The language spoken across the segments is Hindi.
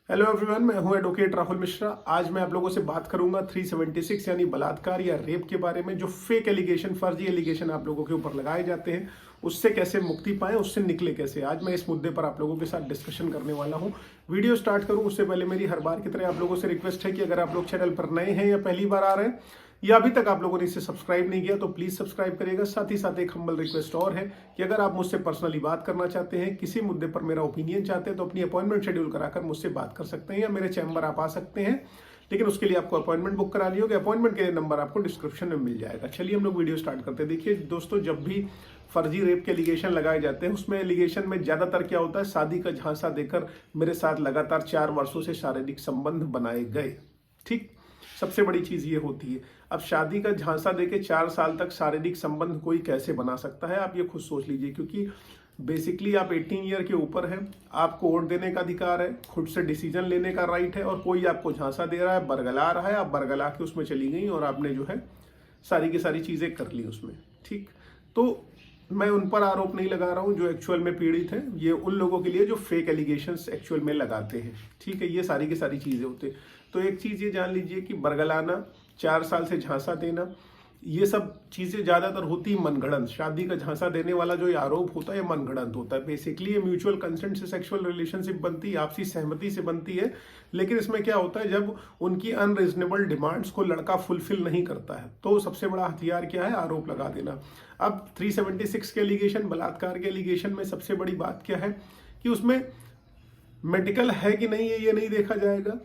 हेलो एवरीवन, मैं हूं एडवोकेट राहुल मिश्रा। आज मैं आप लोगों से बात करूंगा 376 यानी बलात्कार या रेप के बारे में। जो फेक एलिगेशन, फर्जी एलिगेशन आप लोगों के ऊपर लगाए जाते हैं, उससे कैसे मुक्ति पाएं, उससे निकले कैसे। आज मैं इस मुद्दे पर आप लोगों के साथ डिस्कशन करने वाला हूं। वीडियो स्टार्ट करूं उससे पहले मेरी हर बार की तरह आप लोगों से रिक्वेस्ट है कि अगर आप लोग चैनल पर नए हैं या पहली बार आ रहे हैं या अभी तक आप लोगों ने इसे सब्सक्राइब नहीं किया तो प्लीज सब्सक्राइब करिएगा। साथ ही साथ एक हम्बल रिक्वेस्ट और है कि अगर आप मुझसे पर्सनली बात करना चाहते हैं, किसी मुद्दे पर मेरा ओपिनियन चाहते हैं, तो अपनी अपॉइंटमेंट शेड्यूल कराकर मुझसे बात कर सकते हैं या मेरे चैम्बर आप आ सकते हैं। लेकिन उसके लिए आपको अपॉइंटमेंट बुक करानी होगी। अपॉइंटमेंट के नंबर आपको डिस्क्रिप्शन में मिल जाएगा। चलिए हम लोग वीडियो स्टार्ट करते हैं। देखिए दोस्तों, जब भी फर्जी रेप के एलिगेशन लगाए जाते हैं, उसमें एलिगेशन में ज्यादातर क्या होता है, शादी का झांसा देकर मेरे साथ लगातार 4 वर्षों से शारीरिक संबंध बनाए गए। ठीक, सबसे बड़ी चीज ये होती है। अब शादी का झांसा देके 4 साल तक शारीरिक संबंध कोई कैसे बना सकता है, आप ये खुद सोच लीजिए। क्योंकि बेसिकली आप 18 ईयर के ऊपर हैं, आपको वोट देने का अधिकार है, खुद से डिसीजन लेने का राइट है, और कोई आपको झांसा दे रहा है, बरगला रहा है, आप बरगला के उसमें चली गई और आपने जो है सारी की सारी चीजें कर ली उसमें। ठीक, तो मैं उन पर आरोप नहीं लगा रहा हूं जो एक्चुअल में पीड़ित हैं। ये उन लोगों के लिए जो फेक एलिगेशंस एक्चुअल में लगाते हैं। ठीक है, ये सारी की सारी चीजें होती है। तो एक चीज ये जान लीजिए कि बरगलाना, 4 साल से झांसा देना, ये सब चीजें ज्यादातर होती है मनगढ़ंत। शादी का झांसा देने वाला जो ये आरोप होता है, ये मनगढ़ंत होता है। बेसिकली ये म्यूचुअल कंसेंट से सेक्सुअल रिलेशनशिप बनती है, आपसी सहमति से बनती है। लेकिन इसमें क्या होता है, जब उनकी अनरीजनेबल डिमांड्स को लड़का फुलफिल नहीं करता है, तो सबसे बड़ा हथियार क्या है, आरोप लगा देना। अब 376 के एलिगेशन, बलात्कार के एलिगेशन में सबसे बड़ी बात क्या है कि उसमें मेडिकल है कि नहीं है ये नहीं देखा जाएगा,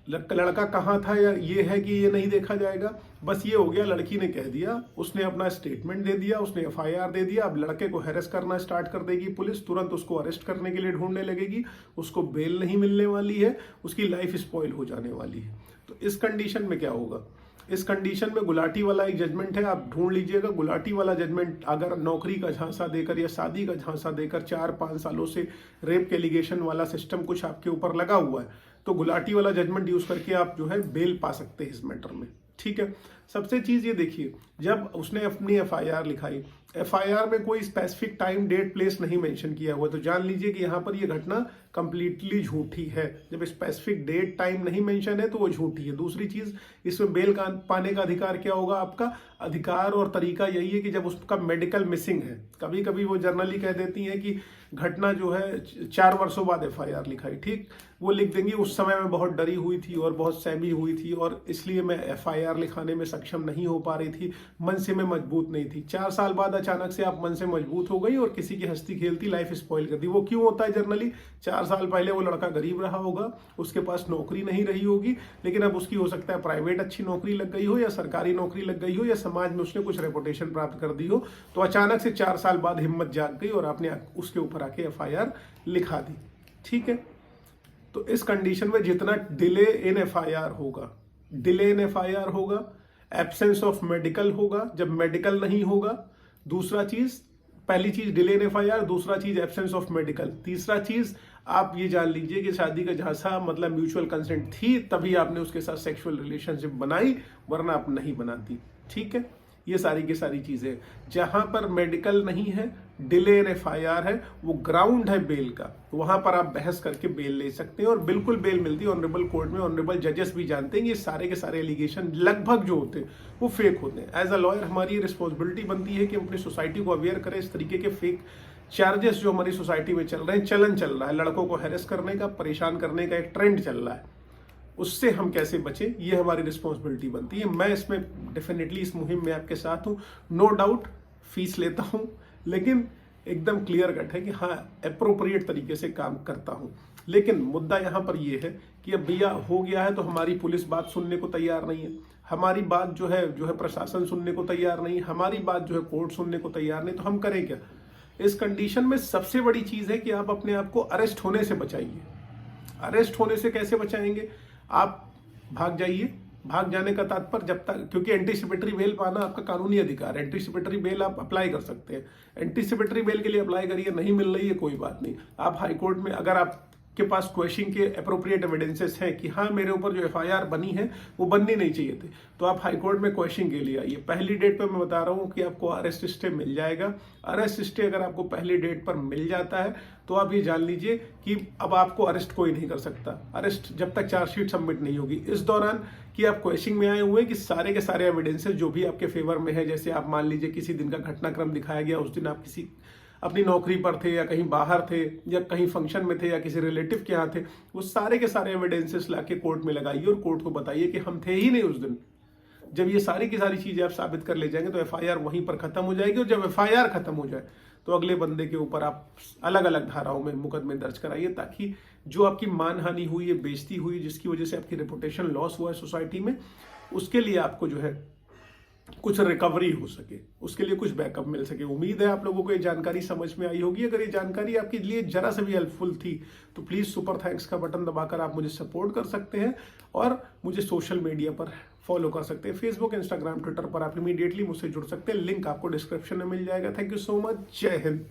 लड़का कहाँ था या ये है कि ये नहीं देखा जाएगा। बस ये हो गया, लड़की ने कह दिया, उसने अपना स्टेटमेंट दे दिया, उसने एफआईआर दे दिया। अब लड़के को हैरेस करना स्टार्ट कर देगी पुलिस, तुरंत उसको अरेस्ट करने के लिए ढूंढने लगेगी, उसको बेल नहीं मिलने वाली है, उसकी लाइफ स्पॉइल हो जाने वाली है। तो इस कंडीशन में क्या होगा, इस कंडीशन में गुलाटी वाला एक जजमेंट है, आप ढूंढ लीजिएगा। गुलाटी वाला जजमेंट, अगर नौकरी का झांसा देकर या शादी का झांसा देकर 4-5 सालों से रेप के एलिगेशन वाला सिस्टम कुछ आपके ऊपर लगा हुआ है, तो गुलाटी वाला जजमेंट यूज करके आप जो है बेल पा सकते हैं इस मैटर में। ठीक है, सबसे चीज ये देखिए, जब उसने अपनी एफआईआर लिखाई, एफआईआर में कोई स्पेसिफिक टाइम डेट प्लेस नहीं मेंशन किया हुआ, तो जान लीजिए कि यहाँ पर ये घटना कंप्लीटली झूठी है। जब स्पेसिफिक डेट टाइम नहीं मेंशन है तो वो झूठी है। दूसरी चीज, इसमें बेल का पाने का अधिकार क्या होगा, आपका अधिकार और तरीका यही है कि जब उसका मेडिकल मिसिंग है। कभी कभी वो जर्नली कह देती है कि घटना जो है 4 वर्षों बाद एफआईआर लिखाई। ठीक, वो लिख देंगी उस समय में बहुत डरी हुई थी और बहुत सहमी हुई थी और इसलिए मैं एफआईआर लिखाने में सक्षम नहीं हो पा रही थी, मन से मैं मजबूत नहीं थी। 4 साल बाद अचानक से आप मन से मजबूत हो गई और किसी की हंसती खेलती लाइफ स्पॉइल कर दी। वो क्यों होता है जनरली, 4 साल पहले वो लड़का गरीब रहा होगा, उसके पास नौकरी नहीं रही होगी, लेकिन अब उसकी हो सकता है प्राइवेट अच्छी नौकरी लग गई हो या सरकारी नौकरी लग गई हो या समाज में उसने कुछ रेपुटेशन प्राप्त कर दी हो, तो अचानक से 4 साल बाद हिम्मत जाग गई और आपने उसके ऊपर आके एफआईआर लिखा दी। ठीक है, तो इस कंडीशन में जितना डिले इन एफआईआर होगा, डिले इन एफआईआर होगा, एब्सेंस ऑफ मेडिकल होगा, जब मेडिकल नहीं होगा, दूसरा चीज, पहली चीज डिले इन एफआईआर, दूसरा चीज एब्सेंस ऑफ मेडिकल, तीसरा चीज आप ये जान लीजिए कि शादी का झांसा मतलब म्यूचुअल कंसेंट थी, तभी आपने उसके साथ सेक्सुअल रिलेशनशिप बनाई, वरना आप नहीं बनाती। ठीक है, ये सारी की सारी चीजें। जहां पर मेडिकल नहीं है, डिले इन एफआईआर है, वो ग्राउंड है बेल का, वहां पर आप बहस करके बेल ले सकते हैं और बिल्कुल बेल मिलती है ऑनरेबल कोर्ट में। ऑनरेबल जजेस भी जानते हैं ये सारे के सारे एलिगेशन लगभग जो होते हैं वो फेक होते हैं। एज अ लॉयर हमारी रिस्पॉन्सिबिलिटी बनती है कि हम अपनी सोसाइटी को अवेयर करें इस तरीके के फेक चार्जेस जो हमारी सोसाइटी में चल रहे हैं, चलन चल रहा है, लड़कों को हैरेस करने का, परेशान करने का एक ट्रेंड चल रहा है, उससे हम कैसे बचें, ये हमारी रिस्पॉन्सिबिलिटी बनती है। मैं इसमें डेफिनेटली इस मुहिम में आपके साथ हूँ, नो डाउट फीस लेता हूँ, लेकिन एकदम क्लियर कट है कि हाँ अप्रोप्रिएट तरीके से काम करता हूँ। लेकिन मुद्दा यहाँ पर ये है कि अब भैया हो गया है तो हमारी पुलिस बात सुनने को तैयार नहीं है, हमारी बात जो है प्रशासन सुनने को तैयार नहीं, हमारी बात जो है कोर्ट सुनने को तैयार नहीं, तो हम करें क्या। इस कंडीशन में सबसे बड़ी चीज है कि आप अपने आप को अरेस्ट होने से बचाइए। अरेस्ट होने से कैसे बचाएंगे, आप भाग जाइए। भाग जाने का तात्पर्य जब तक, क्योंकि एंटीसिपेटरी बेल पाना आपका कानूनी अधिकार है, एंटीसिपेटरी बेल आप अप्लाई कर सकते हैं। एंटीसिपेटरी बेल के लिए अप्लाई करिए, नहीं मिल रही है कोई बात नहीं, आप हाई कोर्ट में, अगर आप के पास क्वेश्चन के अप्रोप्रिएट एविडेंसेस हैं कि हाँ मेरे ऊपर जो एफआईआर बनी है वो बननी नहीं चाहिए थे, तो आप हाई कोर्ट में क्वेश्चन के लिए आइए। पहली डेट पे मैं बता रहा हूँ कि आपको अरेस्ट स्टे मिल जाएगा। अरेस्ट स्टे अगर आपको पहली डेट पर मिल जाता है तो आप ये जान लीजिए कि अब आपको अरेस्ट कोई नहीं कर सकता, अरेस्ट जब तक चार्जशीट सबमिट नहीं होगी। इस दौरान कि आप क्वेश्चन में आए हुए हैं कि सारे के सारे एविडेंसेस जो भी आपके फेवर में है, जैसे आप मान लीजिए किसी दिन का घटनाक्रम दिखाया गया, उस दिन आप किसी अपनी नौकरी पर थे या कहीं बाहर थे या कहीं फंक्शन में थे या किसी रिलेटिव के यहाँ थे, वो सारे के सारे एविडेंसेस लाके कोर्ट में लगाइए और कोर्ट को बताइए कि हम थे ही नहीं उस दिन। जब ये सारी की सारी चीजें आप साबित कर ले जाएंगे तो एफआईआर वहीं पर खत्म हो जाएगी, और जब एफआईआर खत्म हो जाए तो अगले बंदे के ऊपर आप अलग अलग धाराओं में मुकदमे दर्ज कराइए, ताकि जो आपकी मानहानि हुई है, बेइज्जती हुई, जिसकी वजह से आपकी रेपुटेशन लॉस हुआ है सोसाइटी में, उसके लिए आपको जो है कुछ रिकवरी हो सके, उसके लिए कुछ बैकअप मिल सके। उम्मीद है आप लोगों को ये जानकारी समझ में आई होगी। अगर ये जानकारी आपके लिए जरा से भी हेल्पफुल थी तो प्लीज सुपर थैंक्स का बटन दबाकर आप मुझे सपोर्ट कर सकते हैं और मुझे सोशल मीडिया पर फॉलो कर सकते हैं। फेसबुक, इंस्टाग्राम, ट्विटर पर आप इमीडिएटली मुझसे जुड़ सकते हैं। लिंक आपको डिस्क्रिप्शन में मिल जाएगा। Thank you so much. जय हिंद।